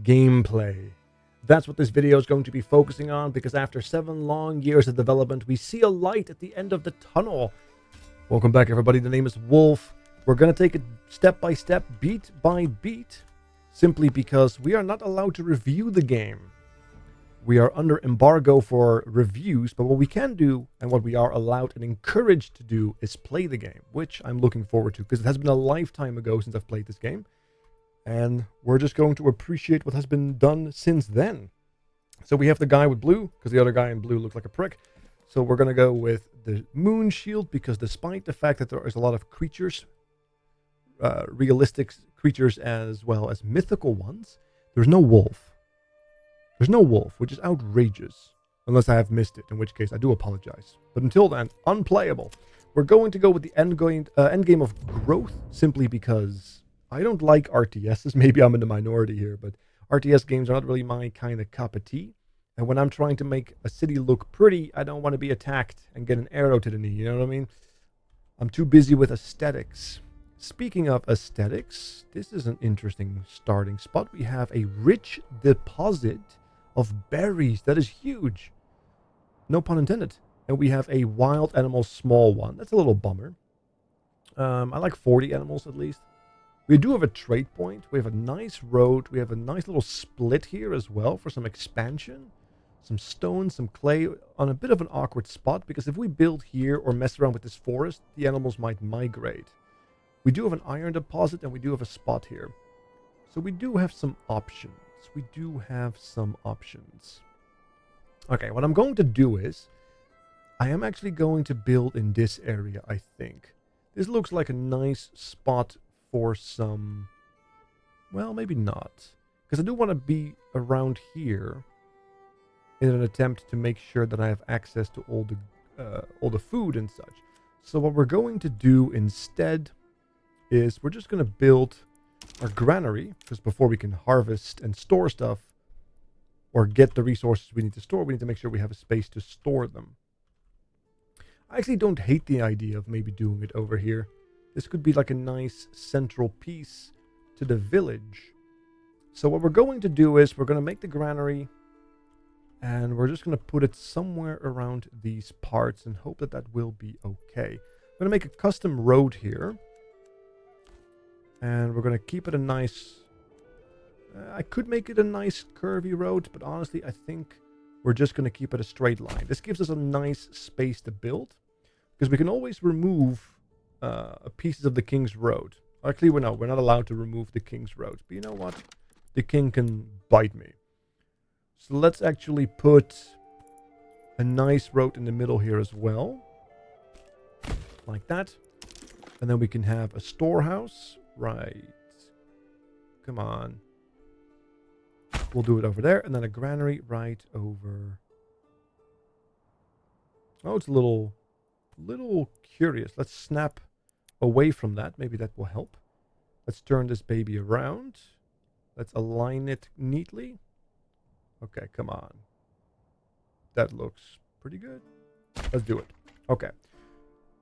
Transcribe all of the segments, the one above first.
gameplay. That's what this video is going to be focusing on, because after 7 long years of development, we see a light at the end of the tunnel. Welcome back, everybody. The name is Wolf. We're going to take it step by step, beat by beat, simply because we are not allowed to review the game. We are under embargo for reviews, but what we can do and what we are allowed and encouraged to do is play the game, which I'm looking forward to, because it has been a lifetime ago since I've played this game. And we're just going to appreciate what has been done since then. So we have the guy with blue, because the other guy in blue looked like a prick. So we're going to go with the moon shield, because despite the fact that there is a lot of creatures, realistic creatures as well as mythical ones, there's no wolf. There's no wolf, which is outrageous. Unless I have missed it, in which case I do apologize. But until then, unplayable. We're going to go with the end game of growth, simply because I don't like RTSs. Maybe I'm in the minority here, but RTS games are not really my kind of cup of tea. And when I'm trying to make a city look pretty, I don't want to be attacked and get an arrow to the knee. You know what I mean? I'm too busy with aesthetics. Speaking of aesthetics, this is an interesting starting spot. We have a rich deposit of berries. That is huge. No pun intended. And we have a wild animal small one. That's a little bummer. I like 40 animals at least. We do have a trade point. We have a nice road. We have a nice little split here as well for some expansion. Some stone, some clay on a bit of an awkward spot, because if we build here or mess around with this forest, the animals might migrate. We do have an iron deposit and we do have a spot here. So we do have some options. Okay, what I'm going to do is I am actually going to build in this area, I think. This looks like a nice spot for some, well, maybe not, because I do want to be around here in an attempt to make sure that I have access to all the food and such. So what we're going to do instead is we're just going to build our granary, because before we can harvest and store stuff or get the resources we need to store, we need to make sure we have a space to store them. I actually don't hate the idea of maybe doing it over here. This could be like a nice central piece to the village. So what we're going to do is we're going to make the granary, and we're just going to put it somewhere around these parts and hope that that will be okay. I'm going to make a custom road here. And we're going to keep it a nice... I could make it a nice curvy road, but honestly, I think we're just going to keep it a straight line. This gives us a nice space to build, because we can always remove pieces of the King's Road. Actually, we're not allowed to remove the King's Road. But you know what? The king can bite me. So let's actually put a nice road in the middle here as well. Like that. And then we can have a storehouse. Right. Come on. We'll do it over there. And then a granary right over. Oh, it's a little curious. Let's snap away from that. Maybe that will help. Let's turn this baby around. Let's align it neatly. Okay, come on. That looks pretty good. Let's do it. Okay.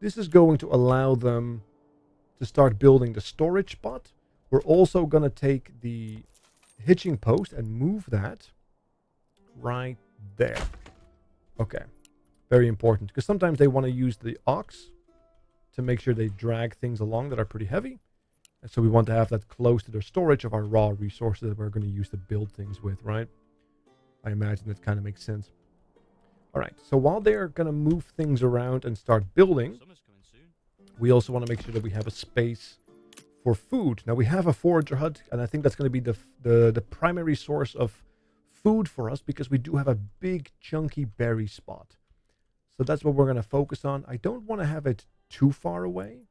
This is going to allow them to start building the storage spot. We're also going to take the hitching post and move that right there. Okay. Very important, because sometimes they want to use the ox to make sure they drag things along that are pretty heavy. And so we want to have that close to the storage of our raw resources that we're going to use to build things with, right? I imagine that kind of makes sense. All right. So while they're going to move things around and start building, we also want to make sure that we have a space for food. Now, we have a forager hut, and I think that's going to be the primary source of food for us, because we do have a big, chunky berry spot. So that's what we're going to focus on. I don't want to have it too far away.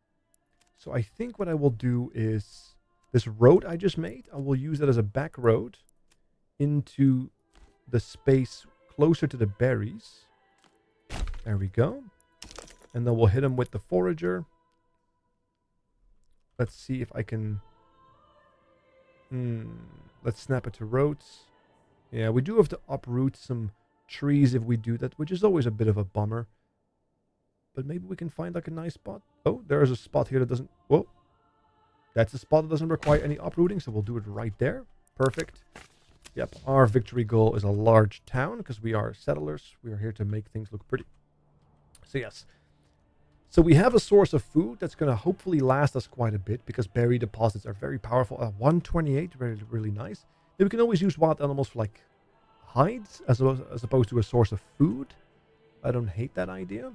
So I think what I will do is this road I just made, I will use that as a back road into the space closer to the berries. There we go. And then we'll hit them with the forager. Let's see if I can... Let's snap it to roads. Yeah, we do have to uproot some trees if we do that, which is always a bit of a bummer. But maybe we can find like a nice spot. Oh, there is a spot here that doesn't... Whoa. That's a spot that doesn't require any uprooting, so we'll do it right there. Perfect. Yep, our victory goal is a large town because we are settlers. We are here to make things look pretty. So yes. So we have a source of food that's going to hopefully last us quite a bit because berry deposits are very powerful. 128, really, really nice. Then we can always use wild animals for like hides as opposed to a source of food. I don't hate that idea.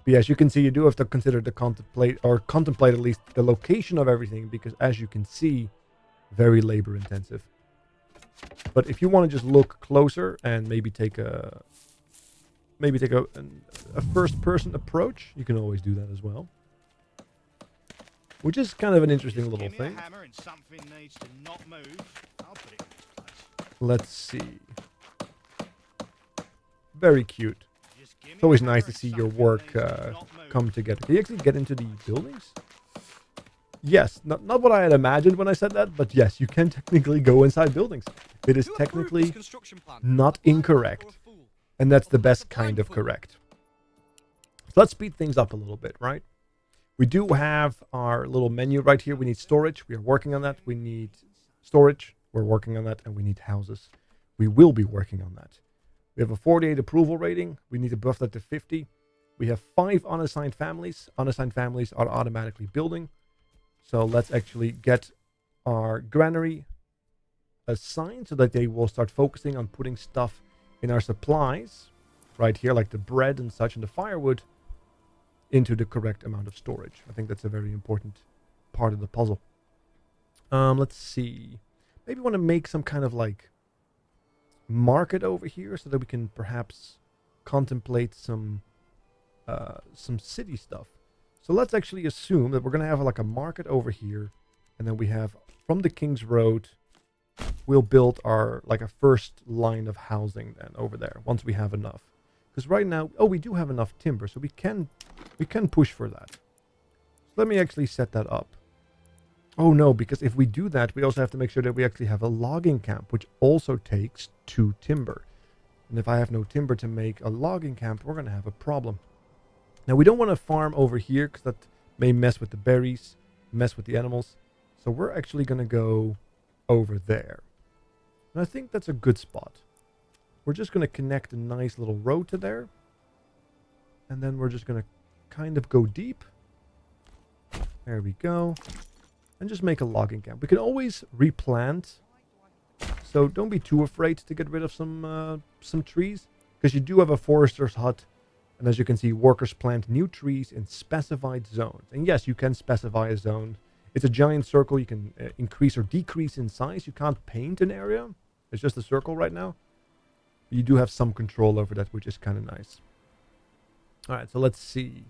But yes, you can see you do have to consider the contemplate at least the location of everything because as you can see, very labor intensive. But if you want to just look closer and maybe take a first person approach, you can always do that as well. Which is kind of an interesting little thing. Let's see. Very cute. It's always nice to see your work come together. Can you actually get into the buildings? Yes, not what I had imagined when I said that, but yes, you can technically go inside buildings. It is technically not incorrect. And that's the best kind of correct. So let's speed things up a little bit, right? We do have our little menu right here. We need storage. We are working on that. We need storage. We're working on that. And we need houses. We will be working on that. We have a 48 approval rating. We need to buff that to 50. We have 5 unassigned families. Unassigned families are automatically building. So let's actually get our granary assigned so that they will start focusing on putting stuff in our supplies right here, like the bread and such and the firewood, into the correct amount of storage. I think that's a very important part of the puzzle. Let's see. Maybe want to make some kind of like market over here so that we can perhaps contemplate some city stuff. So let's actually assume that we're going to have like a market over here, and then we have from the King's Road, we'll build our like a first line of housing then over there once we have enough. Because right now, we do have enough timber, so we can push for that. So let me actually set that up. Oh no, because if we do that, we also have to make sure that we actually have a logging camp, which also takes 2 timber. And if I have no timber to make a logging camp, we're going to have a problem. Now we don't want to farm over here because that may mess with the berries, mess with the animals. So we're actually going to go over there. And I think that's a good spot. We're just going to connect a nice little road to there. And then we're just going to kind of go deep. There we go. And just make a logging camp. We can always replant. So don't be too afraid to get rid of some trees. Because you do have a forester's hut. And as you can see, workers plant new trees in specified zones. And yes, you can specify a zone. It's a giant circle. You can increase or decrease in size. You can't paint an area. It's just a circle right now. You do have some control over that, which is kind of nice. All right, so let's see.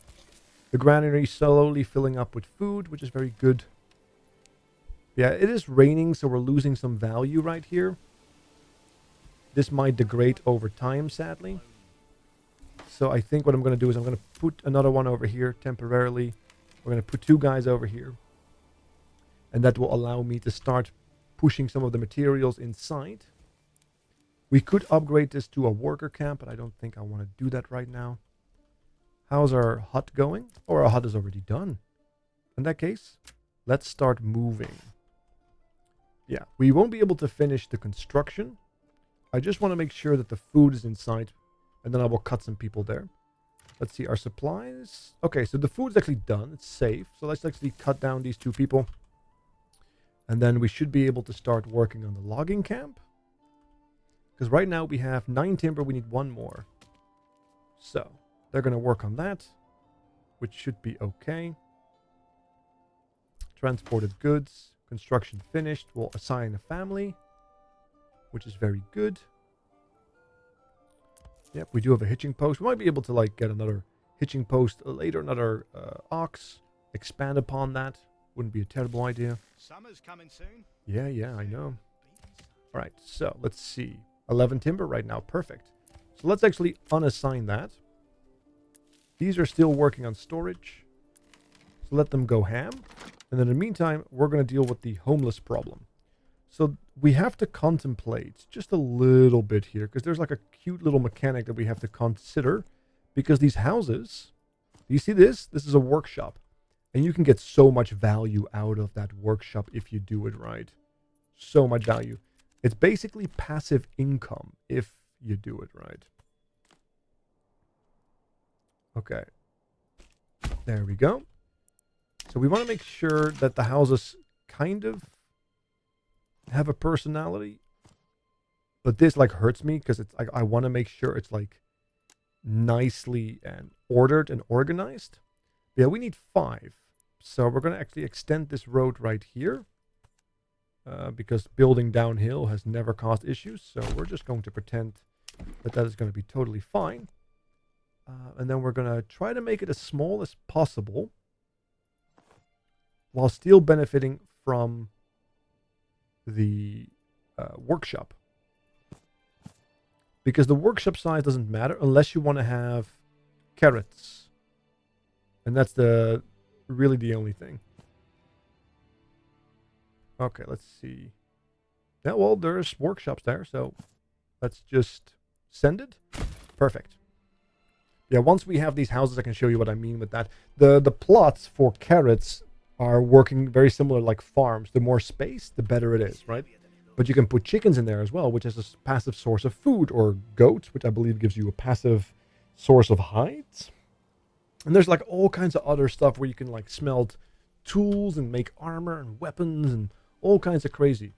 The granary slowly filling up with food, which is very good. Yeah, it is raining, so we're losing some value right here. This might degrade over time, sadly. So I think what I'm going to do is I'm going to put another one over here temporarily. We're going to put 2 guys over here. And that will allow me to start pushing some of the materials inside. We could upgrade this to a worker camp, but I don't think I want to do that right now. How's our hut going? Or our hut is already done. In that case, let's start moving. Yeah, we won't be able to finish the construction. I just want to make sure that the food is inside. And then I will cut some people there. Let's see, our supplies. Okay, so the food is actually done. It's safe. So let's actually cut down these 2 people. And then we should be able to start working on the logging camp. Because right now we have 9 timber. We need 1 more. So they're going to work on that, which should be okay. Transported goods. Construction finished. We'll assign a family, which is very good. Yep, we do have a hitching post. We might be able to like get another hitching post later, another ox. Expand upon that. Wouldn't be a terrible idea. Summer's coming soon. Yeah, I know. All right, so let's see. 11 timber right now. Perfect. So let's actually unassign that. These are still working on storage. So let them go ham. And then in the meantime, we're going to deal with the homeless problem. So we have to contemplate just a little bit here because there's like a cute little mechanic that we have to consider because these houses, do you see this? This is a workshop and you can get so much value out of that workshop if you do it right. So much value. It's basically passive income if you do it right. Okay. There we go. So we want to make sure that the houses kind of have a personality. But this like hurts me because it's I want to make sure it's like nicely and ordered and organized. But yeah, we need 5. So we're going to actually extend this road right here. Because building downhill has never caused issues. So we're just going to pretend that that is going to be totally fine. And then we're going to try to make it as small as possible while still benefiting from the workshop. Because the workshop size doesn't matter unless you want to have carrots. And that's really the only thing. Okay, let's see. Yeah, well, there's workshops there, so let's just send it. Perfect. Yeah, once we have these houses, I can show you what I mean with that. The plots for carrots are working very similar like farms. The more space, the better it is, right? But you can put chickens in there as well, which is a passive source of food, or goats, which I believe gives you a passive source of hides. And there's like all kinds of other stuff where you can like smelt tools and make armor and weapons and all kinds of crazy.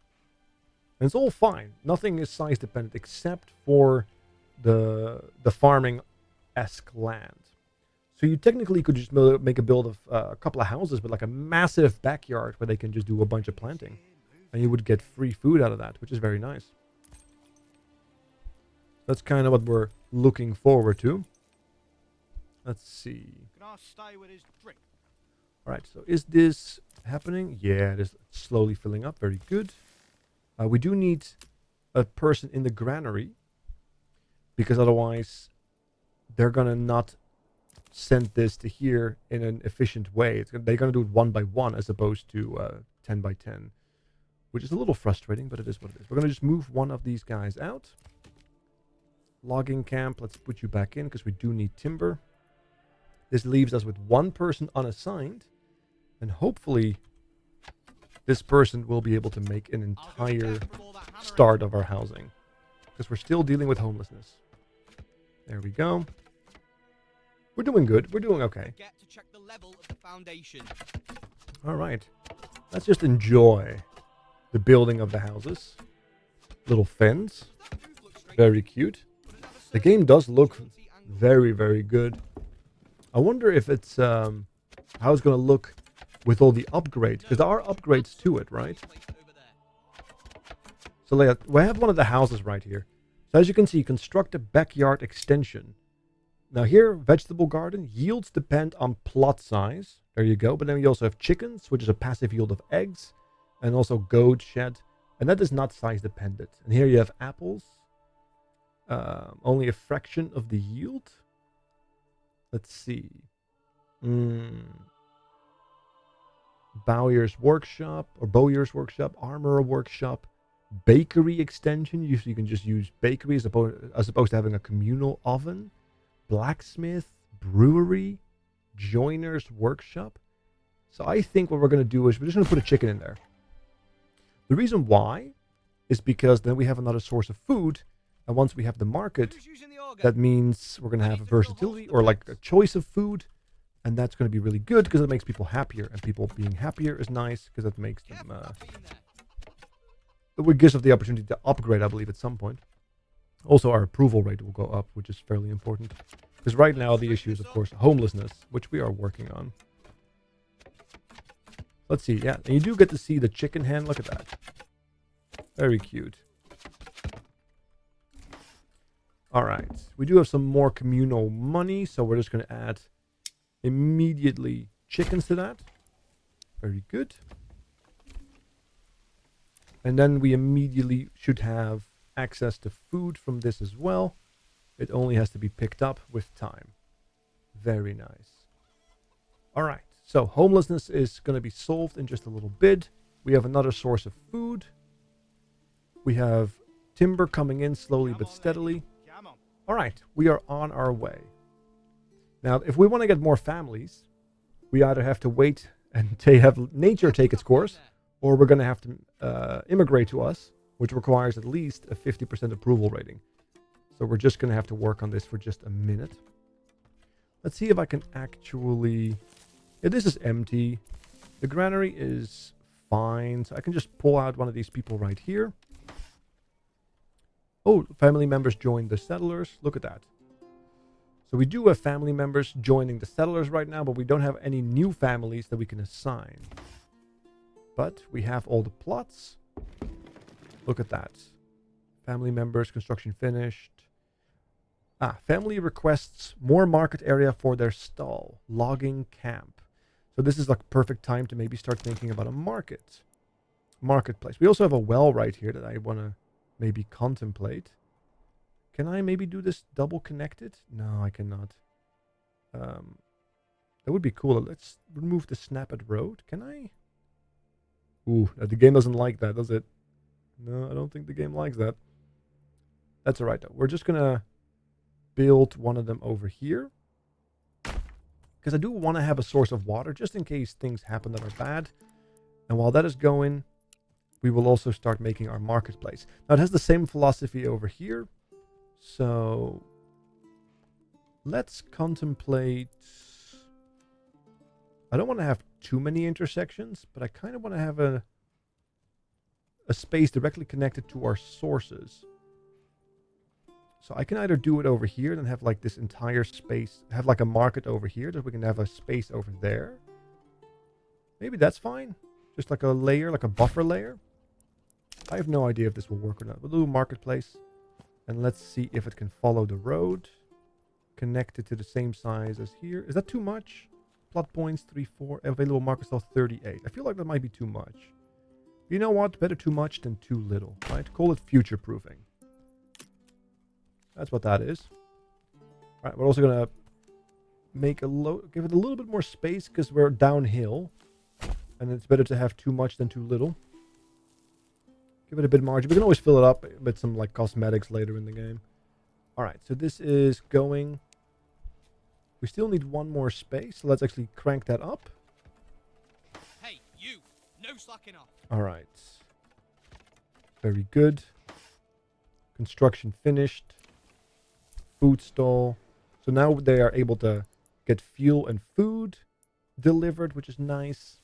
And it's all fine. Nothing is size dependent except for the farming-esque land. So you technically could just make a build of a couple of houses with like a massive backyard where they can just do a bunch of planting. And you would get free food out of that, which is very nice. That's kind of what we're looking forward to. Let's see. Alright, so is this happening? Yeah, it is slowly filling up. Very good. We do need a person in the granary, because otherwise they're going to not send this to here in an efficient way. They're going to do it 1 by 1 as opposed to 10 by 10, which is a little frustrating, but it is what it is. We're going to just move one of these guys out. Logging camp, let's put you back in because we do need timber. This leaves us with 1 person unassigned, and hopefully this person will be able to make an entire start of our housing, because we're still dealing with homelessness. There we go. We're doing good. We're doing okay. All right. Let's just enjoy the building of the houses. Little fence. Very cute. The game does look very, very good. I wonder if it's how it's going to look with all the upgrades, because there are upgrades to it, right? So we have one of the houses right here. So as you can see, construct a backyard extension. Now here, vegetable garden, yields depend on plot size. There you go. But then we also have chickens, which is a passive yield of eggs, and also goat shed, and that is not size dependent. And here you have apples, only a fraction of the yield. Let's see. Bowyer's workshop, armorer workshop, bakery extension. Usually you can just use bakery as opposed to having a communal oven. Blacksmith, brewery, joiner's workshop. So I think what we're going to do is we're just going to put a chicken in there. The reason why is because then we have another source of food, and once we have the market, that means we're going to have a versatility or like a choice of food, and that's going to be really good because it makes people happier, and people being happier is nice because it makes them it gives us the opportunity to upgrade, I believe, at some point. Also, our approval rate will go up, which is fairly important. Because right now, the issue is, of course, homelessness, which we are working on. Let's see, yeah. And you do get to see the chicken hen. Look at that. Very cute. All right. We do have some more communal money, so we're just going to add immediately chickens to that. Very good. And then we immediately should have access to food from this as well. It only has to be picked up with time. Very nice. All right, so homelessness is going to be solved in just a little bit. We have another source of food. We have timber coming in slowly but steadily. All right, we are on our way. Now, if we want to get more families, we either have to wait and have nature take its course, or we're going to have to immigrate to us, which requires at least a 50% approval rating. So we're just going to have to work on this for just a minute. Let's see if I can actually... Yeah, this is empty. The granary is fine. So I can just pull out one of these people right here. Oh, family members joined the settlers. Look at that. So we do have family members joining the settlers right now, but we don't have any new families that we can assign. But we have all the plots. Look at that. Family members, construction finished. Family requests more market area for their stall. Logging camp. So this is like perfect time to maybe start thinking about a marketplace. We also have a well right here that I want to maybe contemplate. Can I maybe do this double connected? No, I cannot. That would be cool. Let's remove the snap at road. Can I? Ooh, the game doesn't like that, does it? No, I don't think the game likes that. That's all right, though. We're just going to build one of them over here. Because I do want to have a source of water, just in case things happen that are bad. And while that is going, we will also start making our marketplace. Now, it has the same philosophy over here. So let's contemplate. I don't want to have too many intersections, but I kind of want to have a space directly connected to our sources. So I can either do it over here and have like this entire space, have like a market over here, that we can have a space over there. Maybe that's fine. Just like a layer, like a buffer layer. I have no idea if this will work or not. We'll do a marketplace. And let's see if it can follow the road. Connected to the same size as here. Is that too much? Plot points, 3, 4. Available market stall, 38. I feel like that might be too much. You know what? Better too much than too little, right? Call it future-proofing. That's what that is. All right, we're also going to make give it a little bit more space because we're downhill. And it's better to have too much than too little. Give it a bit of margin. We can always fill it up with some like cosmetics later in the game. All right, so this is going. We still need one more space, so let's actually crank that up. Hey, you! No slacking off. All right. Very good. Construction finished. Food stall. So now they are able to get fuel and food delivered, which is nice.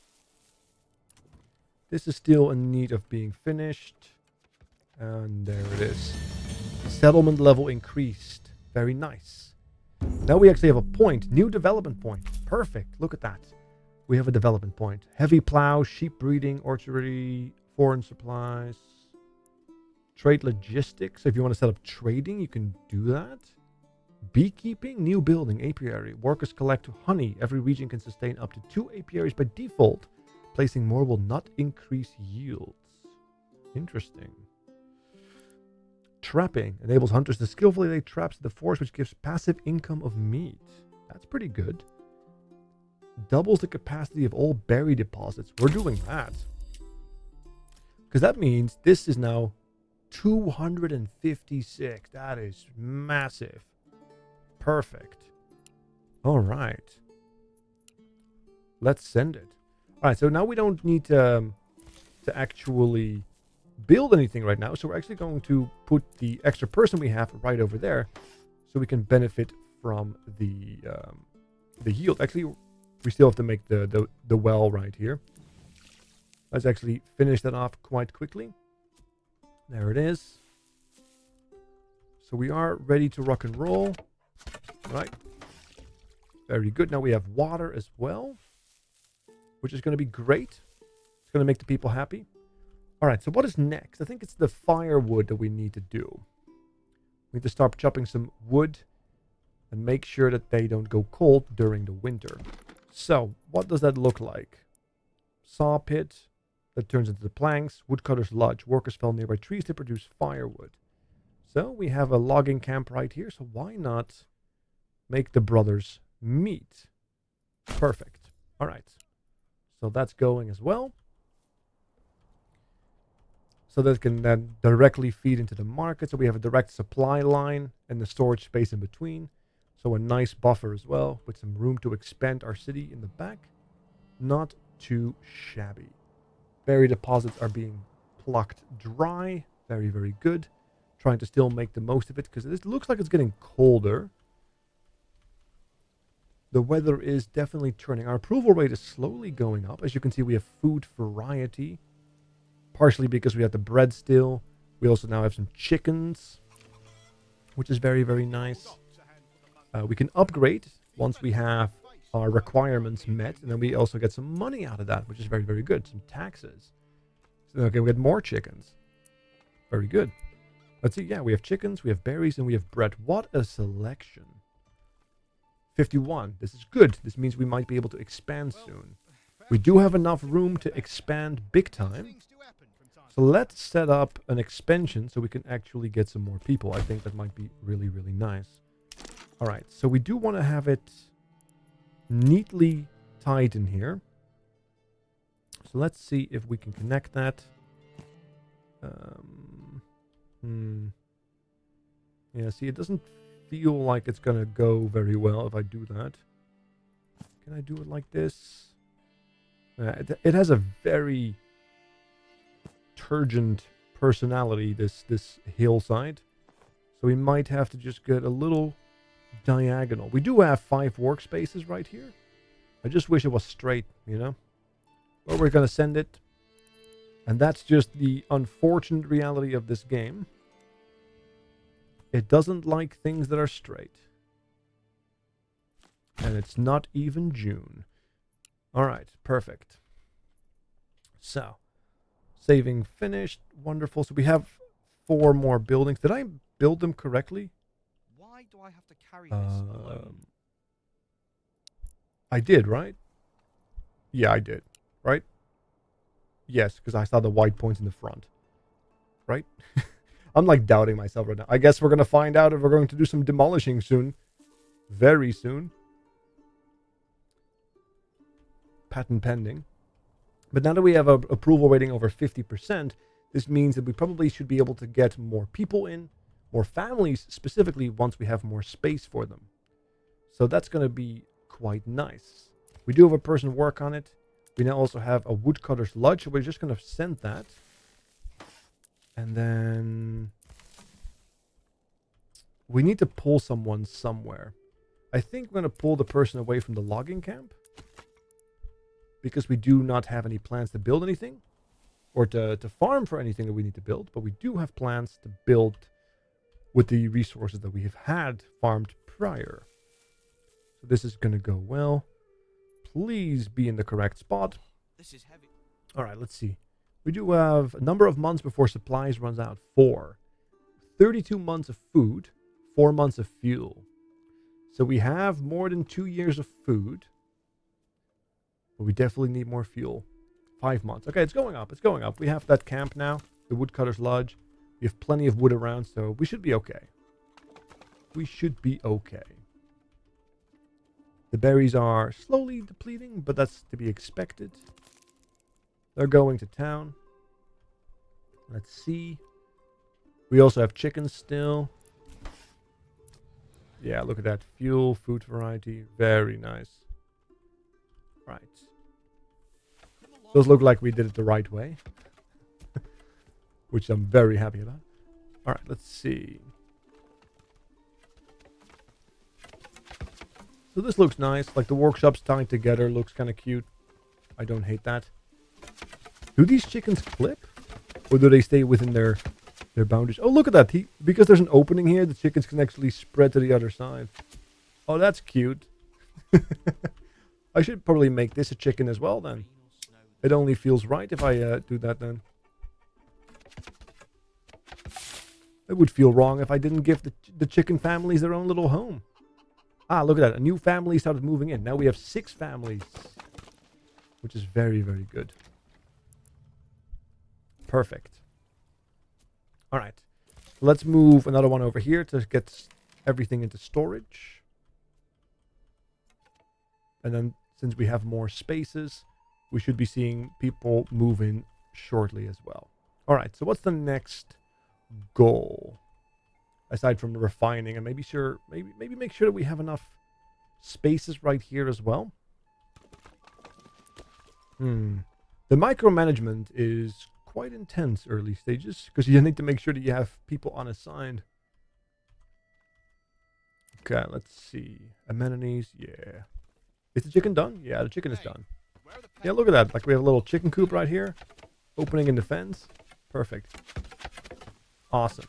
This is still in need of being finished. And there it is. Settlement level increased. Very nice. Now we actually have a point. New development point. Perfect. Look at that. We have a development point. Heavy plow, sheep breeding, orchardry, foreign supplies. Trade logistics. If you want to set up trading, you can do that. Beekeeping, new building, apiary. Workers collect honey. Every region can sustain up to 2 apiaries by default. Placing more will not increase yields. Interesting. Trapping enables hunters to skillfully lay traps in the forest, which gives passive income of meat. That's pretty good. Doubles the capacity of all berry deposits. We're doing that. Because that means this is now 256. That is massive. Perfect. All right. Let's send it. All right, so now we don't need to actually build anything right now. So we're actually going to put the extra person we have right over there so we can benefit from the yield. Actually, we still have to make the well right here. Let's actually finish that off quite quickly. There it is. So we are ready to rock and roll. All right. Very good. Now we have water as well, which is going to be great. It's going to make the people happy. All right, so what is next? I think it's the firewood that we need to do. We need to start chopping some wood and make sure that they don't go cold during the winter. So, what does that look like? Saw pit that turns into the planks. Woodcutter's lodge. Workers fell nearby trees to produce firewood. So, we have a logging camp right here. So, why not make the brothers meet? Perfect. All right. So that's going as well. So that can then directly feed into the market. So we have a direct supply line and the storage space in between. So a nice buffer as well with some room to expand our city in the back. Not too shabby. Berry deposits are being plucked dry. Very, very good. Trying to still make the most of it because it looks like it's getting colder. The weather is definitely turning. Our approval rate is slowly going up. As you can see, we have food variety. Partially because we have the bread still. We also now have some chickens, which is very, very nice. We can upgrade once we have our requirements met. And then we also get some money out of that, which is very, very good. Some taxes. So, okay, we get more chickens. Very good. Let's see. Yeah, we have chickens, we have berries, and we have bread. What a selection. 51. This is good. This means we might be able to expand soon. We do have enough room to expand big time. So let's set up an expansion so we can actually get some more people. I think that might be really, really nice. All right. So we do want to have it neatly tied in here. So let's see if we can connect that. Yeah, see, it doesn't feel like it's gonna go very well if I do that. Can I do it like this? It has a very turgid personality, this hillside. So we might have to just get a little diagonal. We do have 5 workspaces right here. I just wish it was straight, you know? Where we're gonna send it. And that's just the unfortunate reality of this game. It doesn't like things that are straight. And it's not even June. Alright, perfect. So, saving finished. Wonderful. So we have 4 more buildings. Did I build them correctly? Why do I have to carry this alone? I did, right? Yeah, I did. Right? Yes, because I saw the white points in the front. Right? I'm like doubting myself right now. I guess we're going to find out if we're going to do some demolishing soon. Very soon. Patent pending. But now that we have a approval rating over 50%, this means that we probably should be able to get more people in, more families specifically once we have more space for them. So that's going to be quite nice. We do have a person work on it. We now also have a woodcutter's lodge, so we're just going to send that. And then we need to pull someone somewhere. I think we're going to pull the person away from the logging camp. Because we do not have any plans to build anything. Or to farm for anything that we need to build. But we do have plans to build with the resources that we have had farmed prior. So this is going to go well. Please be in the correct spot. This is heavy. All right, let's see. We do have a number of months before supplies runs out. 4. 32 months of food. 4 months of fuel. So we have more than 2 years of food. But we definitely need more fuel. 5 months. Okay, it's going up. It's going up. We have that camp now. The woodcutter's lodge. We have plenty of wood around, so we should be okay. We should be okay. The berries are slowly depleting, but that's to be expected. They're going to town. Let's see. We also have chickens still. Yeah, look at that. Fuel, food variety. Very nice. Right. Those look like we did it the right way. Which I'm very happy about. Alright, let's see. So this looks nice. Like the workshops tied together looks kind of cute. I don't hate that. Do these chickens clip? Or do they stay within their boundaries? Oh, look at that. Because there's an opening here, the chickens can actually spread to the other side. Oh, that's cute. I should probably make this a chicken as well then. It only feels right if I do that then. It would feel wrong if I didn't give the chicken families their own little home. Ah, look at that. A new family started moving in. Now we have 6 families. Which is very, very good. Perfect. Alright. Let's move another one over here to get everything into storage. And then, since we have more spaces, we should be seeing people move in shortly as well. Alright, so what's the next goal? Aside from the refining, and maybe make sure that we have enough spaces right here as well. The micromanagement is quite intense early stages because you need to make sure that you have people unassigned. Okay, let's see. Amenities, yeah. Is the chicken done? Yeah, the chicken is done. Where are the Yeah, look at that. Like we have a little chicken coop right here. Opening in the fence. Perfect. Awesome.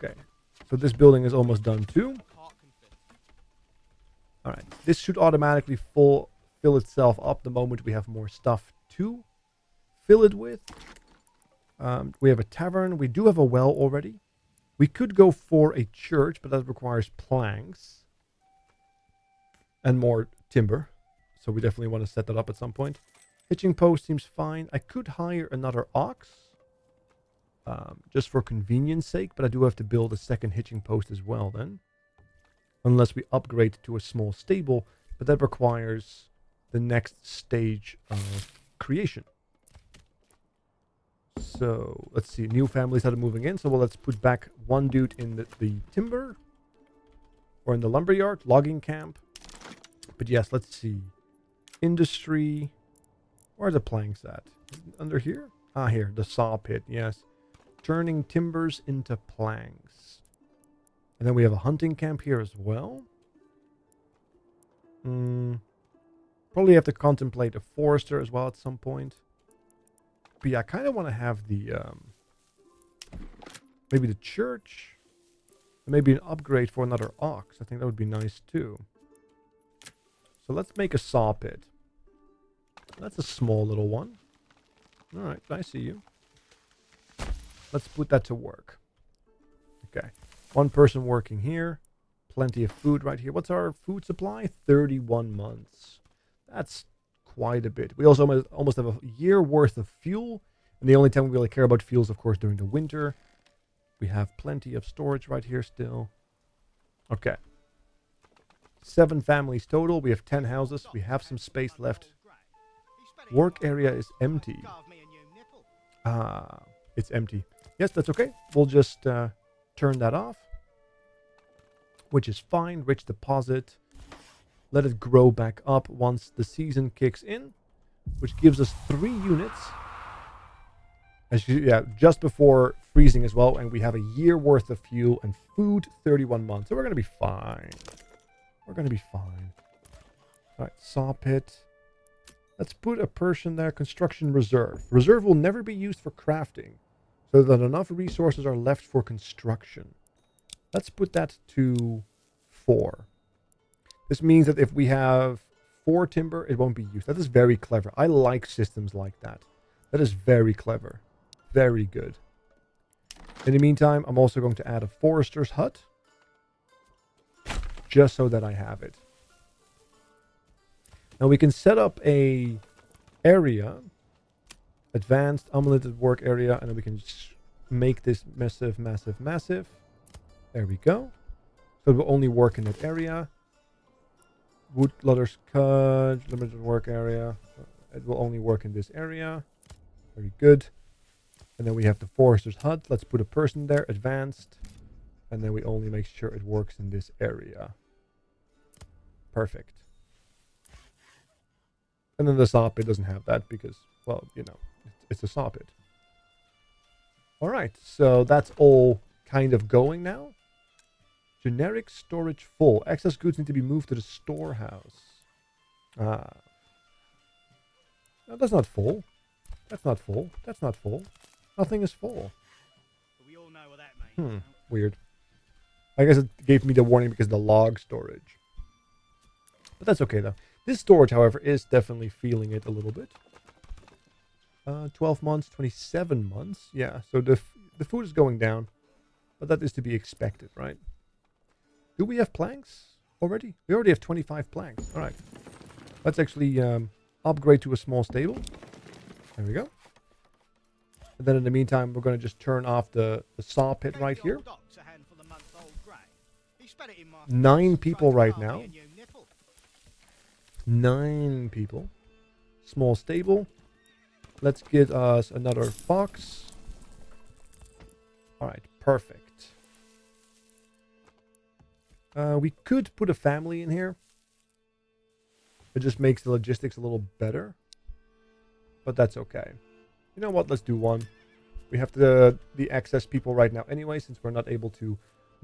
Okay. So this building is almost done too. Alright. This should automatically fill itself up the moment we have more stuff to fill it with. We have a tavern. We do have a well already. We could go for a church, but that requires planks. And more timber. So we definitely want to set that up at some point. Hitching post seems fine. I could hire another ox. Just for convenience sake. But I do have to build a second hitching post as well then. Unless we upgrade to a small stable. But that requires the next stage of creation. So let's see. New families that are moving in. So well, let's put back one dude in the timber. Or in the lumberyard. Logging camp. But yes, let's see. Industry. Where are the planks at? Under here? Ah, here. The saw pit. Yes. Turning timbers into planks. And then we have a hunting camp here as well. Probably have to contemplate a forester as well at some point. But yeah, I kind of want to have the... maybe the church. And maybe an upgrade for another ox. I think that would be nice too. So let's make a saw pit. That's a small little one. Alright, I see you. Let's put that to work. Okay. One person working here. Plenty of food right here. What's our food supply? 31 months. That's quite a bit. We also almost have a year worth of fuel. And the only time we really care about fuel is, of course, during the winter. We have plenty of storage right here still. Okay. 7 families total. We have 10 houses. We have some space left. Work area is empty. It's empty. Yes, that's okay. We'll just turn that off. Which is fine. Rich deposit. Let it grow back up once the season kicks in. Which gives us 3 units. Just before freezing as well. And we have a year worth of fuel and food. 31 months. So we're going to be fine. We're going to be fine. Alright, saw pit. Let's put a person there. Construction reserve. Reserve will never be used for crafting. So that enough resources are left for construction. Let's put that to 4. This means that if we have 4 timber, it won't be used. That is very clever. I like systems like that. That is very clever. Very good. In the meantime, I'm also going to add a forester's hut. Just so that I have it. Now we can set up a area. Advanced unlimited work area. And then we can just make this massive, massive, massive. There we go. So it will only work in that area. Wood loaders cut. Limited work area. It will only work in this area. Very good. And then we have the forester's hut. Let's put a person there. Advanced. And then we only make sure it works in this area. Perfect. And then the saw pit doesn't have that because, well, you know, it's a saw pit. Alright, so that's all kind of going now. Generic storage full. Excess goods need to be moved to the storehouse. No, that's not full. That's not full. That's not full. Nothing is full. We all know what that means. Weird. I guess it gave me the warning because of the log storage. But that's okay though. This storage, however, is definitely feeling it a little bit. 12 months, 27 months. Yeah, so the food is going down. But that is to be expected, right? Do we have planks already? We already have 25 planks. Alright. Let's actually upgrade to a small stable. There we go. And then in the meantime, we're going to just turn off the saw pit right here. 9 people right now. 9 people. Small stable. Let's get us another fox. Alright, perfect. We could put a family in here. It just makes the logistics a little better. But that's okay. You know what? Let's do one. We have the excess people right now anyway, since we're not able to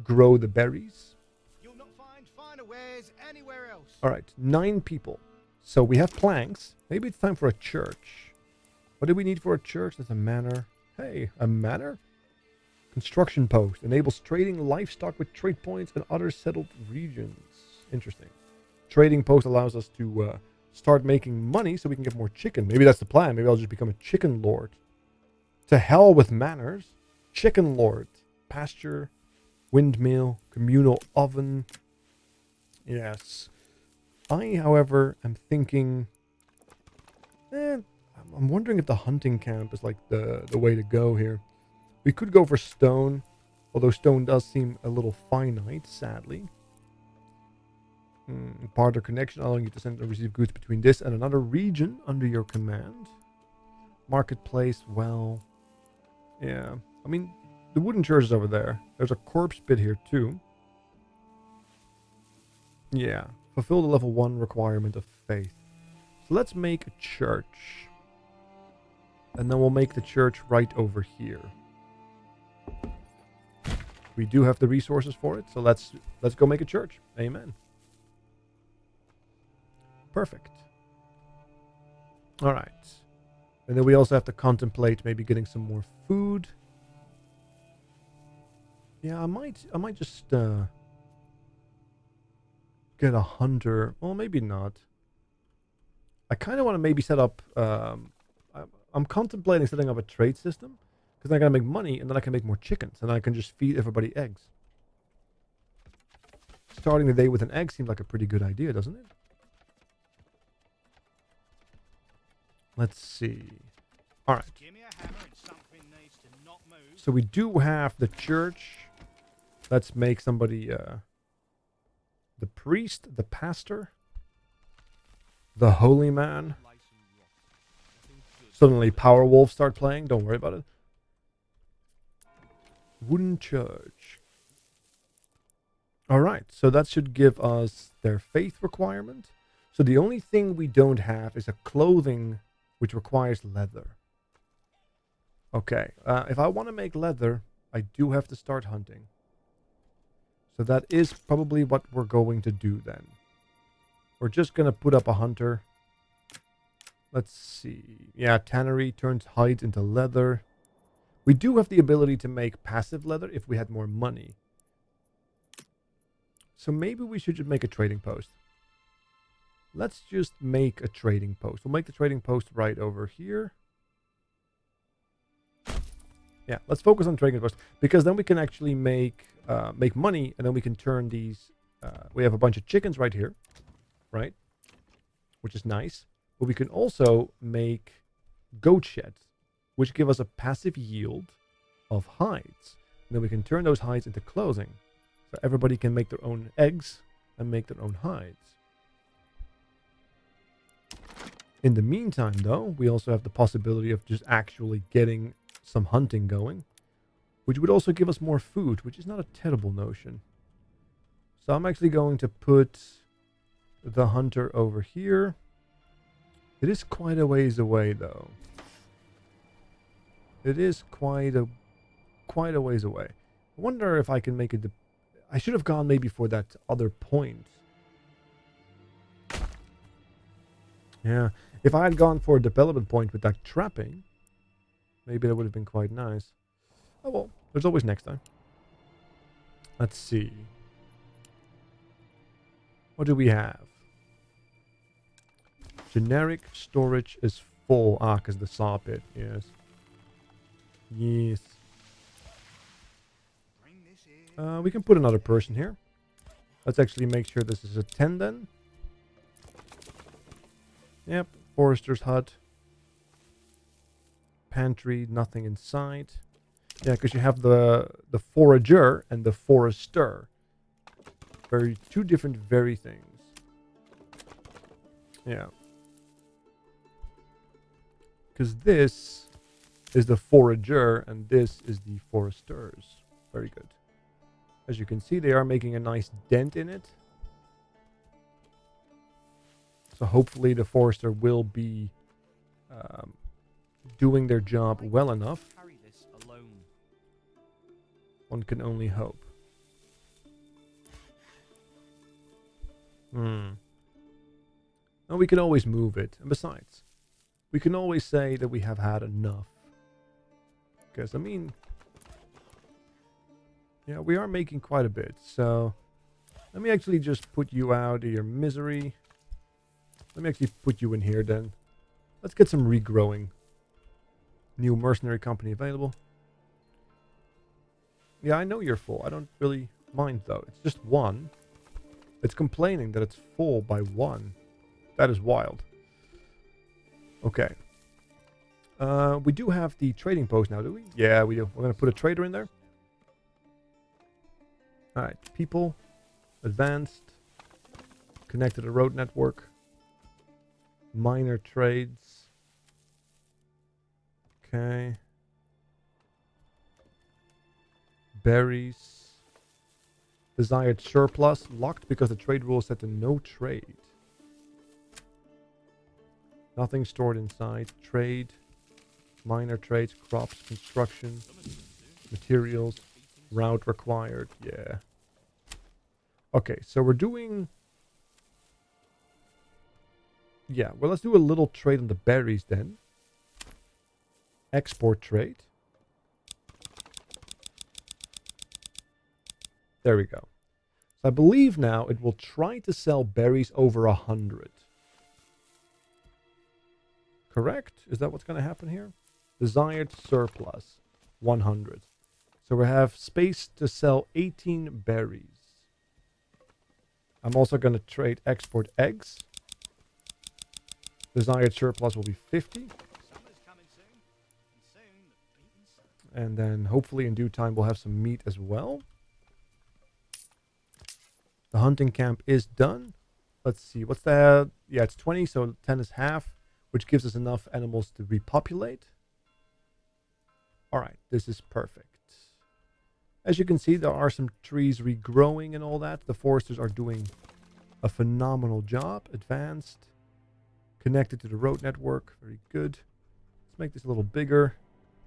grow the berries. You'll not find finer wares anywhere else. All right, 9 people. So we have planks. Maybe it's time for a church. What do we need for a church? There's a manor. Hey, a manor? Construction post. Enables trading livestock with trade points and other settled regions. Interesting. Trading post allows us to start making money so we can get more chicken. Maybe that's the plan. Maybe I'll just become a chicken lord. To hell with manors. Chicken lord. Pasture. Windmill. Communal oven. Yes. I, however, am thinking... I'm wondering if the hunting camp is like the way to go here. We could go for stone. Although stone does seem a little finite, sadly. Barter connection, allowing you to send and receive goods between this and another region under your command. Marketplace, well... Yeah, I mean, the wooden church is over there. There's a corpse pit here too. Yeah, fulfill the level 1 requirement of faith. So let's make a church. And then we'll make the church right over here. We do have the resources for it, so let's go make a church. Amen. Perfect. All right. And then we also have to contemplate maybe getting some more food. Yeah, I might just get a hunter. Well, maybe not. I kind of want to maybe set up... I'm contemplating setting up a trade system. Because then I gotta make money, and then I can make more chickens. And I can just feed everybody eggs. Starting the day with an egg seems like a pretty good idea, doesn't it? Let's see. Alright. So we do have the church. Let's make somebody... the priest, the pastor, the holy man. Suddenly Power Wolves start playing. Don't worry about it. Wooden church. Alright, so that should give us their faith requirement. So the only thing we don't have is a clothing which requires leather. Okay, if I want to make leather, I do have to start hunting. So that is probably what we're going to do then. We're just going to put up a hunter. Let's see. Yeah, tannery turns hides into leather. We do have the ability to make passive leather if we had more money. So maybe we should just make a trading post. Let's just make a trading post. We'll make the trading post right over here. Yeah, let's focus on trading post. Because then we can actually make money. And then we can turn these... we have a bunch of chickens right here. Right? Which is nice. But we can also make goat sheds, which give us a passive yield of hides. And then we can turn those hides into clothing. So everybody can make their own eggs and make their own hides. In the meantime, though, we also have the possibility of just actually getting some hunting going, which would also give us more food, which is not a terrible notion. So I'm actually going to put the hunter over here. It is quite a ways away, though. It is quite a ways away. I wonder if I can make it... I should have gone maybe for that other point. Yeah. If I had gone for a development point with that trapping, maybe that would have been quite nice. Oh well, there's always next time. Let's see. What do we have? Generic storage is full. Ah, because the saw pit. Yes. Yes. We can put another person here. Let's actually make sure this is a 10 then. Yep. Forester's hut. Pantry. Nothing inside. Yeah, because you have the forager and the forester. Two different very things. Yeah. Because this is the forager and this is the foresters. Very good. As you can see, they are making a nice dent in it. So hopefully the forester will be doing their job well enough. Carry this alone. One can only hope. And we can always move it. And besides, we can always say that we have had enough. Because, I mean, yeah, we are making quite a bit. So, let me actually just put you out of your misery. Let me actually put you in here then. Let's get some regrowing. New mercenary company available. Yeah, I know you're full. I don't really mind though. It's just one. It's complaining that it's full by one. That is wild. Okay. We do have the trading post now, do we? Yeah, we do. We're going to put a trader in there. Alright, people. Advanced. Connected to the road network. Minor trades. Okay. Berries. Desired surplus. Locked because the trade rule is set to no trade. Nothing stored inside. Trade. Minor trades. Crops. Construction. Materials. Route required. Yeah. Okay, so we're doing... Yeah, well, let's do a little trade on the berries then. Export trade. There we go. So I believe now it will try to sell berries over 100. Correct? Is that what's going to happen here? Desired surplus, 100. So we have space to sell 18 berries. I'm also going to trade export eggs. Desired surplus will be 50. And then hopefully in due time we'll have some meat as well. The hunting camp is done. Let's see, what's that? Yeah, it's 20, so 10 is half, which gives us enough animals to repopulate. Alright, this is perfect. As you can see, there are some trees regrowing and all that. The foresters are doing a phenomenal job. Advanced. Connected to the road network. Very good. Let's make this a little bigger.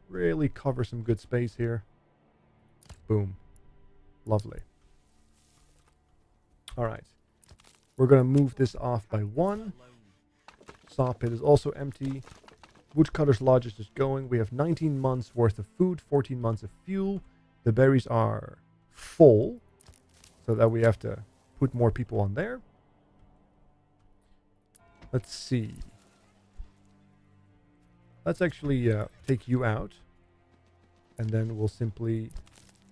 Really cover some good space here. Boom. Lovely. Alright. We're going to move this off by one. Saw pit is also empty. Woodcutter's lodge is just going. We have 19 months worth of food, 14 months of fuel. The berries are full, so that we have to put more people on there. Let's see. Let's actually take you out. And then we'll simply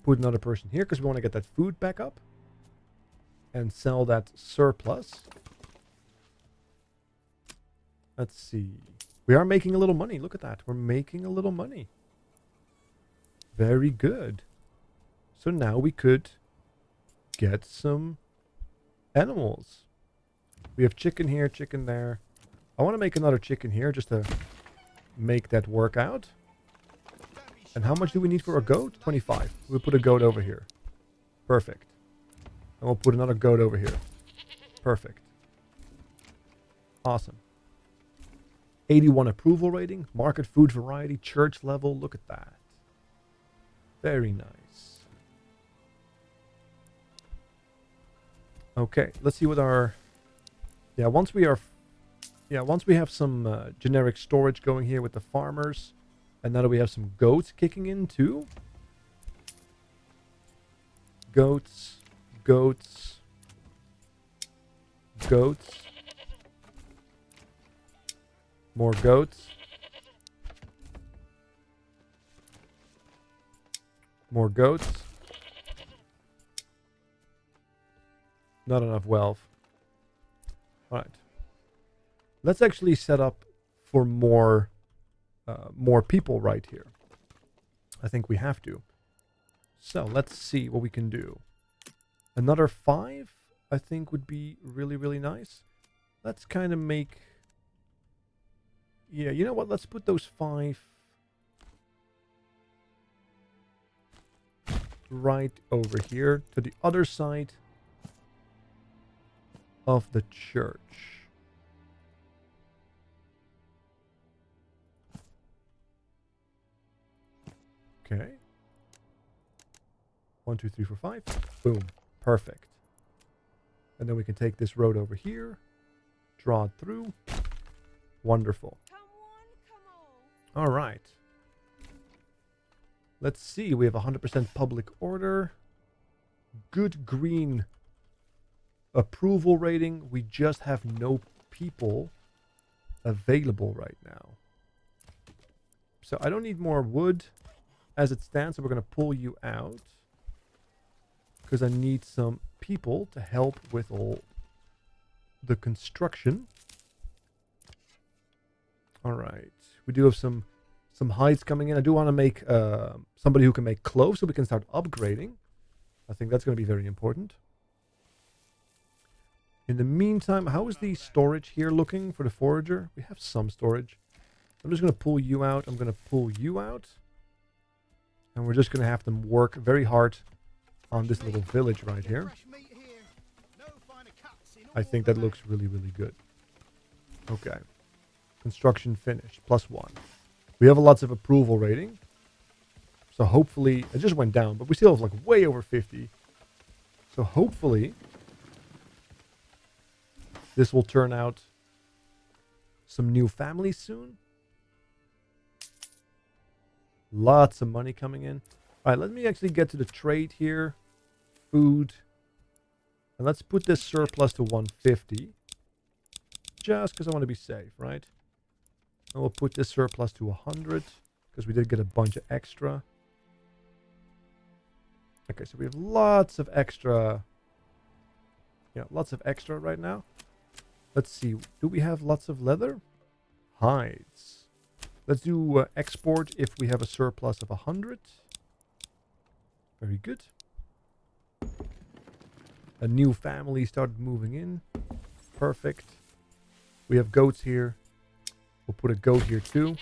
put another person here because we want to get that food back up. And sell that surplus. Let's see. We are making a little money. Look at that. We're making a little money. Very good. So now we could get some animals. We have chicken here, chicken there. I want to make another chicken here just to make that work out. And how much do we need for a goat? 25. We'll put a goat over here. Perfect. And we'll put another goat over here. Perfect. Awesome. 81 approval rating. Market food variety. Church level. Look at that. Very nice. Okay. Let's see what our... Yeah, once we have some generic storage going here with the farmers. And now that we have some goats kicking in too. Goats. Goats. Goats. More goats. More goats. Not enough wealth. Alright. Let's actually set up for more people right here. I think we have to. So let's see what we can do. Another 5, I think, would be really, really nice. Let's kind of make... Yeah, you know what? Let's put those 5 right over here to the other side of the church. Okay. 1, 2, 3, 4, 5. Boom. Perfect. And then we can take this road over here. Draw it through. Wonderful. All right. Let's see. We have 100% public order. Good green approval rating. We just have no people available right now. So I don't need more wood as it stands. So we're going to pull you out. Because I need some people to help with all the construction. All right. We do have some hides coming in. I do want to make somebody who can make clothes so we can start upgrading. I think that's going to be very important. In the meantime, how is the storage here looking for the forager? We have some storage. I'm just going to pull you out. I'm going to pull you out. And we're just going to have them work very hard on this little village right here. I think that looks really, really good. Okay. Construction finished. +1. We have lots of approval rating. So hopefully, it just went down, but we still have like way over 50. So hopefully, this will turn out some new families soon. Lots of money coming in. All right, let me actually get to the trade here. Food. And let's put this surplus to 150. Just because I want to be safe, right? And we'll put this surplus to 100. Because we did get a bunch of extra. Okay, so we have lots of extra. Yeah, lots of extra right now. Let's see. Do we have lots of leather? Hides. Let's do export if we have a surplus of 100. Very good. A new family started moving in. Perfect. We have goats here. We'll put a goat here too.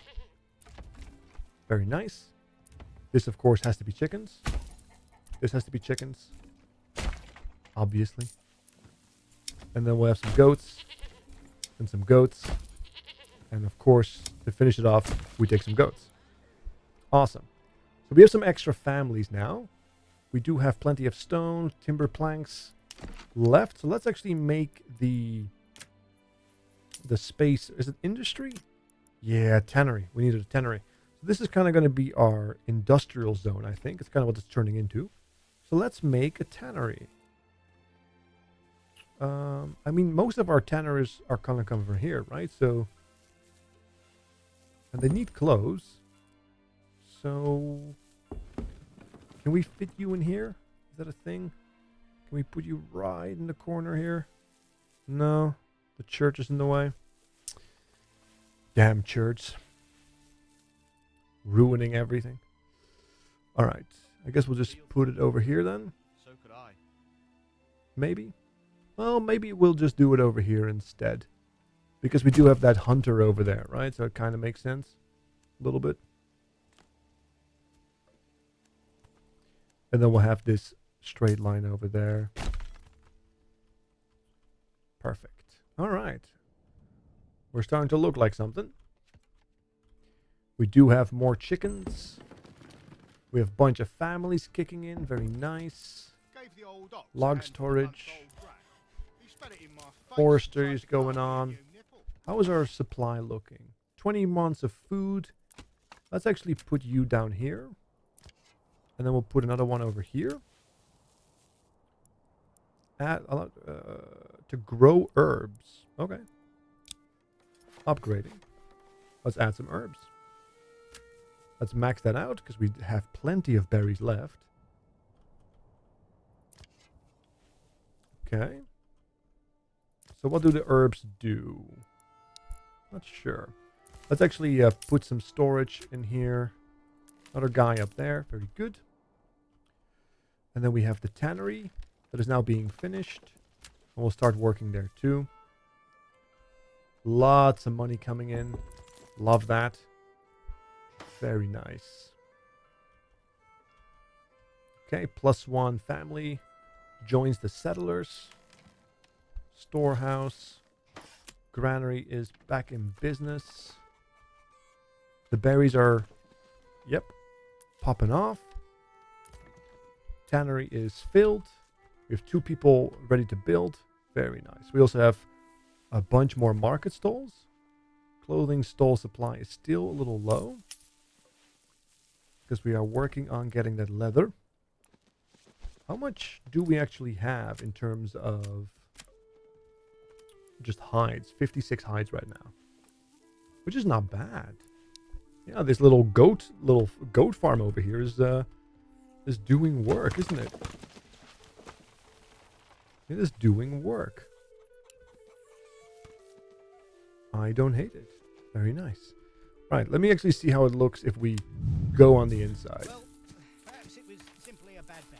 Very nice. This, of course, has to be chickens. This has to be chickens. Obviously. And then we'll have some goats. And some goats. And, of course, to finish it off, we take some goats. Awesome. So we have some extra families now. We do have plenty of stone, timber planks left. So let's actually make the space. Is it industry? Yeah, tannery. We needed a tannery. So this is kind of going to be our industrial zone, I think. It's kind of what it's turning into. So let's make a tannery. I mean, most of our tanneries are kind of coming from here, right? So, and they need clothes. So, can we fit you in here? Is that a thing? Can we put you right in the corner here? No, the church is in the way. Damn church. Ruining everything. All right. I guess we'll just put it over here then. So could I. Maybe. Well, maybe we'll just do it over here instead. Because we do have that hunter over there, right? So it kind of makes sense. A little bit. And then we'll have this straight line over there. Perfect. All right. We're starting to look like something. We do have more chickens. We have a bunch of families kicking in. Very nice. Log storage. Forestry going on. How is our supply looking? 20 months of food. Let's actually put you down here. And then we'll put another one over here. To grow herbs. Okay. Upgrading. Let's add some herbs. Let's max that out because we have plenty of berries left. Okay. So what do the herbs do? Not sure. Let's actually put some storage in here. Another guy up there. Very good. And then we have the tannery that is now being finished. And we'll start working there too. Lots of money coming in. Love that. Very nice. Okay, +1 family joins the settlers. Storehouse. Granary is back in business. The berries are... Yep. popping off. Tannery is filled. We have 2 people ready to build. Very nice. We also have a bunch more market stalls. Clothing stall supply is still a little low, because we are working on getting that leather. How much do we actually have in terms of just hides? 56 hides right now, which is not bad. Yeah, this little goat farm over here is doing work, isn't it? It is doing work. I don't hate it. Very nice. Right, let me actually see how it looks if we go on the inside. Well, perhaps it was simply a bad batch.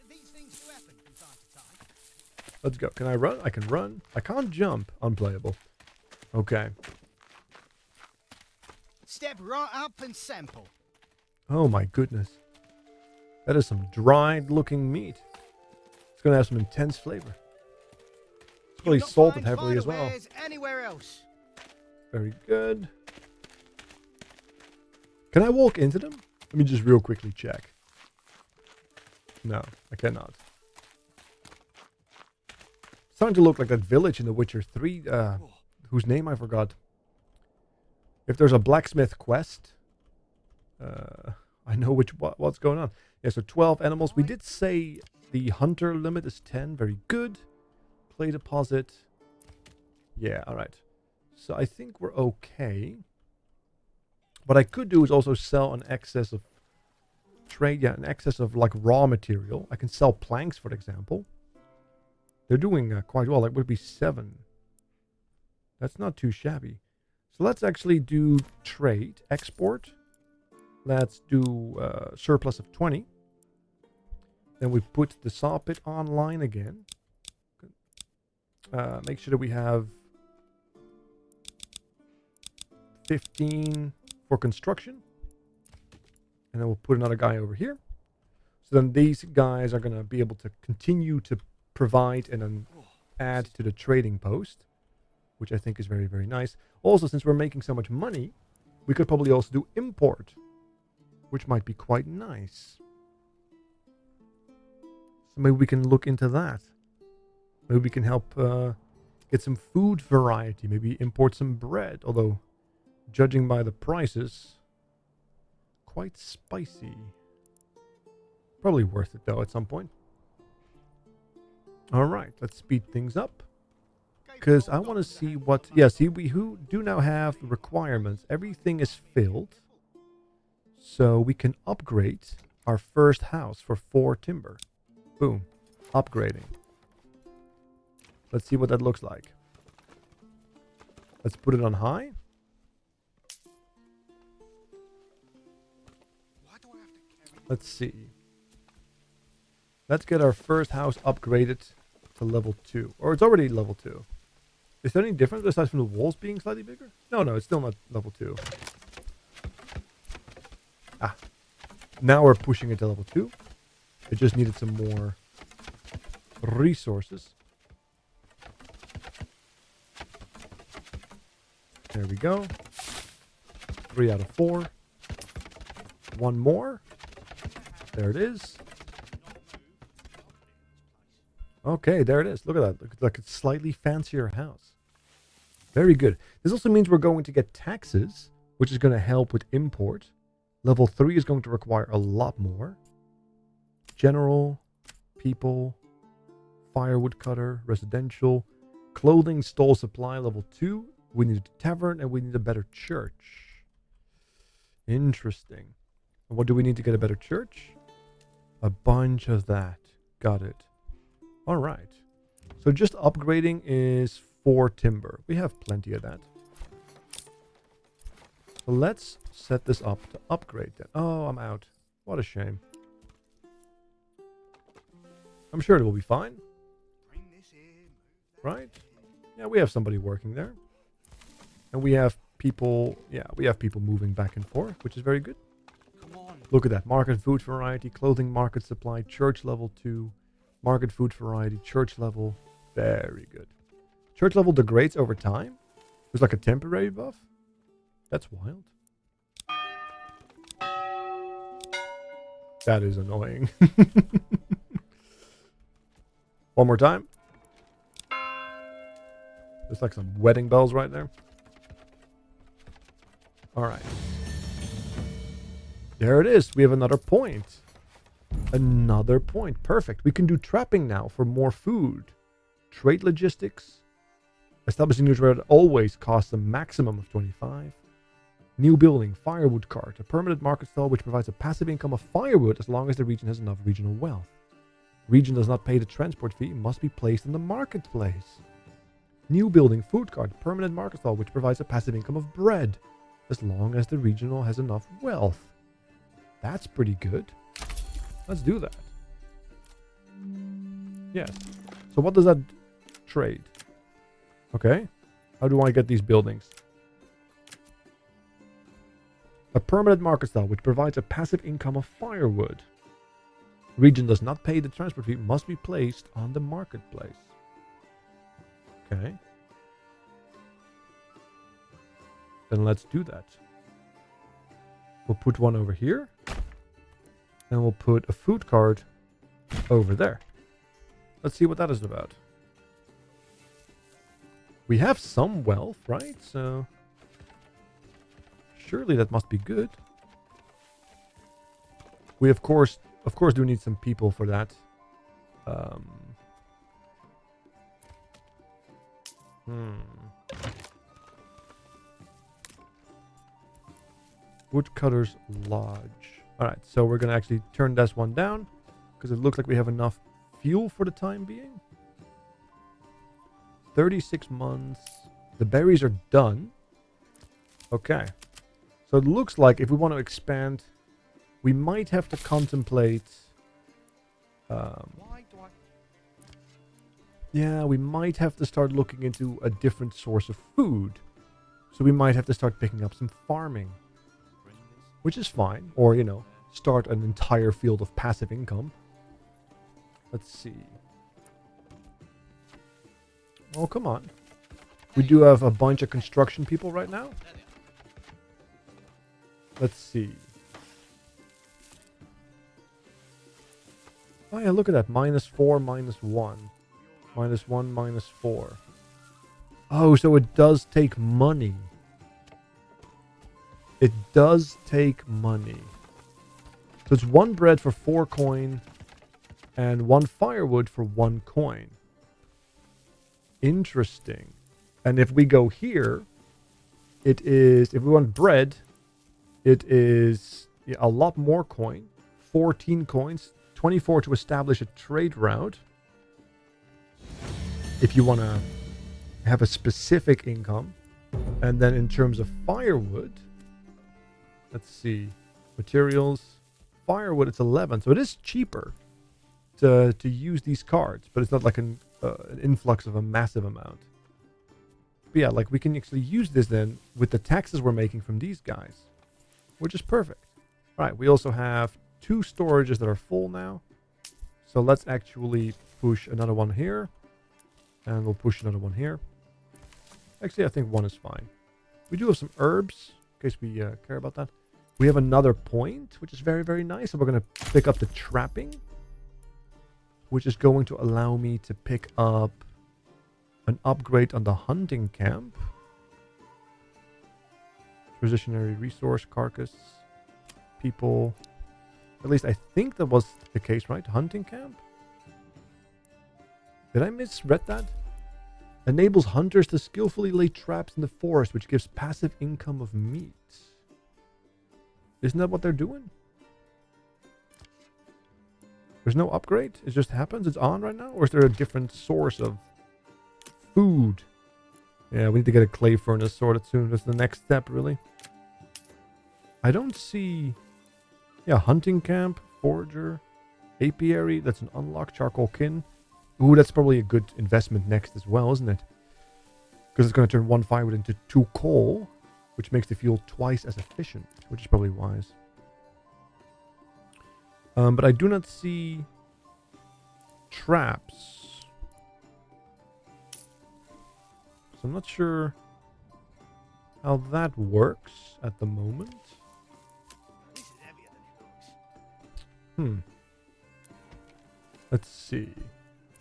These things do happen from time to time. Let's go. Can I run? I can run. I can't jump. Unplayable. Okay. Step right up and sample. Oh my goodness. That is some dried looking meat. It's going to have some intense flavor. It's really salted heavily as well. Anywhere else. Very good. Can I walk into them? Let me just real quickly check. No, I cannot. It's starting to look like that village in The Witcher 3, whose name I forgot. If there's a blacksmith quest, I know what's going on. Yeah, so 12 animals. We did say the hunter limit is 10. Very good. Clay deposit. Yeah, all right. So I think we're okay. What I could do is also sell an excess of trade. Yeah, an excess of like raw material. I can sell planks, for example. They're doing quite well. That would be 7. That's not too shabby. So let's actually do trade, export. Let's do surplus of 20. Then we put the saw pit online again. Make sure that we have 15 for construction. And then we'll put another guy over here. So then these guys are going to be able to continue to provide and then add to the trading post, which I think is very, very nice. Also, since we're making so much money, we could probably also do import, which might be quite nice. So maybe we can look into that. Maybe we can help get some food variety. Maybe import some bread. Although, judging by the prices, quite spicy. Probably worth it though at some point. Alright, let's speed things up. Because I want to see what... Yeah, see, we do now have requirements. Everything is filled. So we can upgrade our first house for 4 timber. Boom. Upgrading. Let's see what that looks like. Let's put it on high. Let's see. Let's get our first house upgraded to level 2. Or it's already level 2. Is there any difference aside from the walls being slightly bigger? No, it's still not level 2. Ah. Now we're pushing it to level 2. It just needed some more resources. There we go. 3 out of 4. 1 more. There it is. Okay, there it is. Look at that. Looks like a slightly fancier house. Very good. This also means we're going to get taxes, which is going to help with import. Level 3 is going to require a lot more. General, people, firewood cutter, residential, clothing stall supply, level 2. We need a tavern and we need a better church. Interesting. And what do we need to get a better church? A bunch of that. Got it. All right. So just upgrading is 4 timber. We have plenty of that. So let's set this up to upgrade that. Oh, I'm out. What a shame. I'm sure it will be fine. Right? Yeah, we have somebody working there. And we have people, we have people moving back and forth, which is very good. Look at that. Market food variety, clothing market supply, church level 2, market food variety, church level. Very good. Church level degrades over time. It's like a temporary buff. That's wild. That is annoying. One more time. There's like some wedding bells right there. Alright. There it is. We have another point. Another point. Perfect. We can do trapping now for more food. Trade logistics. Establishing new trade always costs a maximum of 25. New building. Firewood cart. A permanent market stall which provides a passive income of firewood as long as the region has enough regional wealth. Region does not pay the transport fee. Must be placed in the marketplace. New building. Food cart. Permanent market stall which provides a passive income of bread as long as the regional has enough wealth. That's pretty good. Let's do that. Yes. So what does that trade? Okay. How do I get these buildings? A permanent market stall which provides a passive income of firewood. Region does not pay the transport fee. Must be placed on the marketplace. Okay. Then let's do that. We'll put one over here. And we'll put a food cart over there. Let's see what that is about. We have some wealth, right? So surely that must be good. We of course do need some people for that. Woodcutter's Lodge. Alright, so we're going to actually turn this one down because it looks like we have enough fuel for the time being. 36 months. The berries are done. Okay. So it looks like if we want to expand, we might have to contemplate... yeah, we might have to start looking into a different source of food. So we might have to start picking up some farming. Which is fine. Or, you know, start an entire field of passive income. Let's see. Oh, come on. We do have a bunch of construction people right now. Let's see. Oh yeah, look at that. -4, -1. -1, -4. Oh, so it does take money. It does take money. So it's 1 bread for 4 coin and 1 firewood for 1 coin. Interesting. And if we go here, it is, if we want bread, it is a lot more coin. 14 coins. 24 to establish a trade route. If you want to have a specific income. And then in terms of firewood, let's see. Materials. Firewood, it's 11. So it is cheaper to use these cards. But it's not like an influx of a massive amount. But yeah, like we can actually use this then with the taxes we're making from these guys. Which is perfect. Right, we also have 2 storages that are full now. So let's actually push another one here. And we'll push another one here. Actually, I think 1 is fine. We do have some herbs, in case we care about that. We have another point, which is very, very nice. So we're going to pick up the trapping. Which is going to allow me to pick up an upgrade on the hunting camp. Transitionary resource, carcass, people. At least I think that was the case, right? Hunting camp? Did I misread that? Enables hunters to skillfully lay traps in the forest, which gives passive income of meat. Isn't that what they're doing? There's no upgrade? It just happens? It's on right now? Or is there a different source of food? Yeah, we need to get a clay furnace sorted soon. That's the next step, really. I don't see... Yeah, hunting camp, forager, apiary. That's an unlocked charcoal kin. Ooh, that's probably a good investment next as well, isn't it? Because it's going to turn 1 firewood into 2 coal, which makes the fuel twice as efficient, which is probably wise. But I do not see traps. So I'm not sure how that works at the moment. Let's see.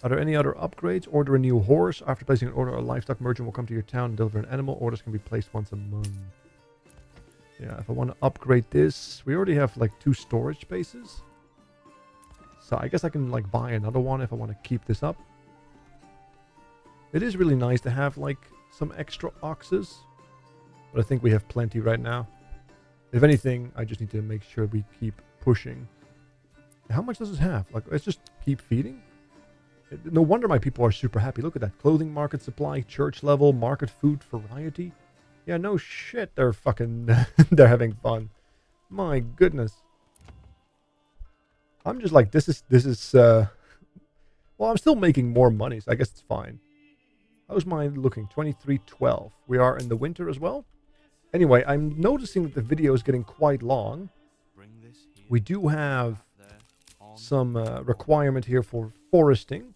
Are there any other upgrades? Order a new horse. After placing an order, a livestock merchant will come to your town and deliver an animal. Orders can be placed once a month. Yeah, if I want to upgrade this, we already have like 2 storage spaces. So I guess I can like buy another one if I want to keep this up. It is really nice to have like some extra oxes. But I think we have plenty right now. If anything, I just need to make sure we keep pushing. How much does it have? Like, let's just keep feeding. No wonder my people are super happy. Look at that. Clothing market supply, church level, market food variety. Yeah, no shit. They're fucking... they're having fun. My goodness. I'm just like, this is well, I'm still making more money, so I guess it's fine. How's mine looking? 2312. We are in the winter as well. Anyway, I'm noticing that the video is getting quite long. We do have some requirement here for foresting,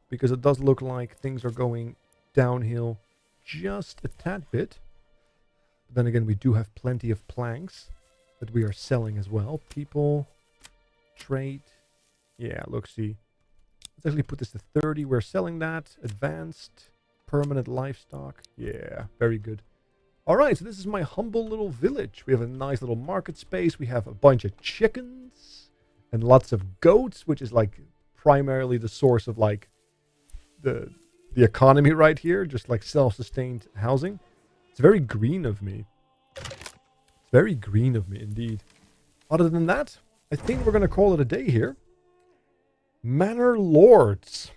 because it does look like things are going downhill just a tad bit. But then again, we do have plenty of planks that we are selling as well. People, trade. Yeah, look, see. Let's actually put this to 30. We're selling that. Advanced, permanent livestock. Yeah, very good. All right, so this is my humble little village. We have a nice little market space. We have a bunch of chickens and lots of goats, which is like primarily the source of like the economy right here, just like self-sustained housing. It's very green of me. It's very green of me indeed. Other than that, I think we're going to call it a day here. Manor Lords.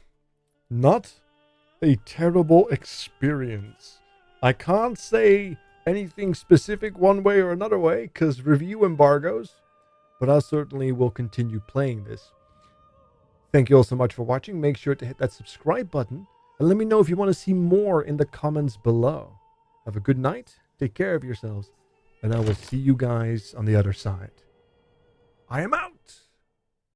Not a terrible experience. I can't say anything specific one way or another way because review embargoes, but I certainly will continue playing this. Thank you all so much for watching. Make sure to hit that subscribe button and let me know if you want to see more in the comments below. Have a good night, take care of yourselves, and I will see you guys on the other side. I am out!